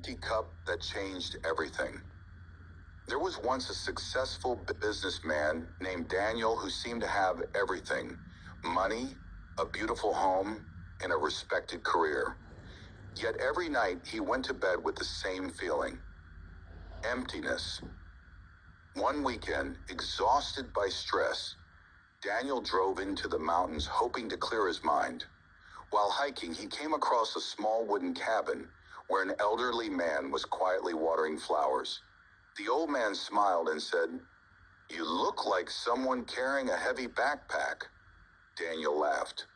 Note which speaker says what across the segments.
Speaker 1: empty cup that changed everything. There was once a successful businessman named Daniel who seemed to have everything: money, a beautiful home, and a respected career. Yet every night he went to bed with the same feeling: emptiness. One weekend, exhausted by stress, Daniel drove into the mountains hoping to clear his mind. While hiking, he came across a small wooden cabin where an elderly man was quietly watering flowers. The old man smiled and said, "You look like someone carrying a heavy backpack." Daniel laughed.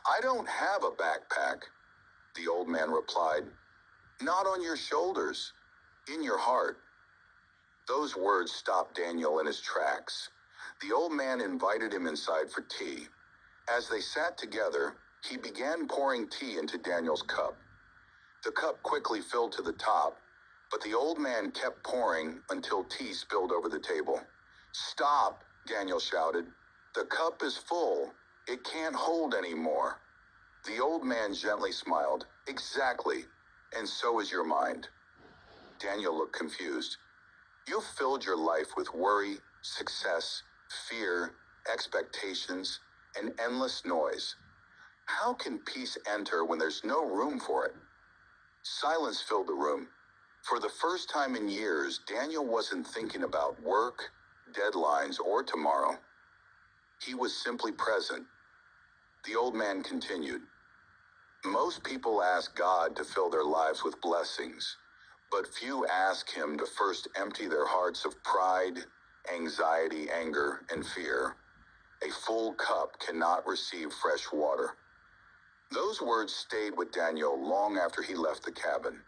Speaker 1: "I don't have a backpack," the old man replied. "Not on your shoulders, in your heart." Those words stopped Daniel in his tracks. The old man invited him inside for tea. As they sat together, he began pouring tea into Daniel's cup. The cup quickly filled to the top, but the old man kept pouring until tea spilled over the table. "Stop," Daniel shouted. "The cup is full. It can't hold any more." The old man gently smiled. "Exactly, and so is your mind." Daniel looked confused. "You've filled your life with worry, success, fear, expectations, and endless noise. How can peace enter when there's no room for it?" Silence filled the room. For the first time in years, Daniel wasn't thinking about work, deadlines, or tomorrow. He was simply present. The old man continued. "Most people ask God to fill their lives with blessings, but few ask Him to first empty their hearts of pride, anxiety, anger, and fear. A full cup cannot receive fresh water." Those words stayed with Daniel long after he left the cabin.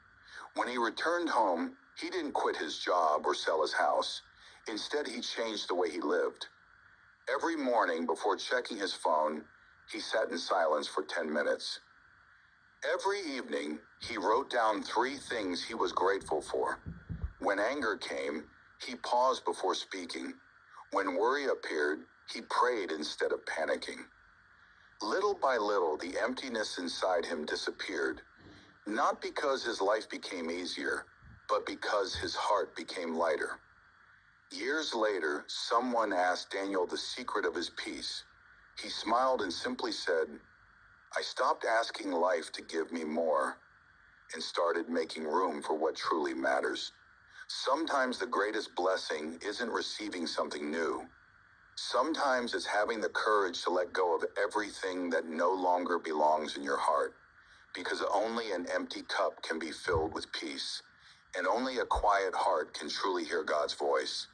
Speaker 1: When he returned home, he didn't quit his job or sell his house. Instead, he changed the way he lived. Every morning, before checking his phone, he sat in silence for 10 minutes. Every evening, he wrote down 3 things he was grateful for. When anger came, he paused before speaking. When worry appeared, he prayed instead of panicking. Little by little, the emptiness inside him disappeared, not because his life became easier, but because his heart became lighter. Years later, someone asked Daniel the secret of his peace. He smiled and simply said, "I stopped asking life to give me more and started making room for what truly matters." Sometimes the greatest blessing isn't receiving something new. Sometimes it's having the courage to let go of everything that no longer belongs in your heart, because only an empty cup can be filled with peace, and only a quiet heart can truly hear God's voice.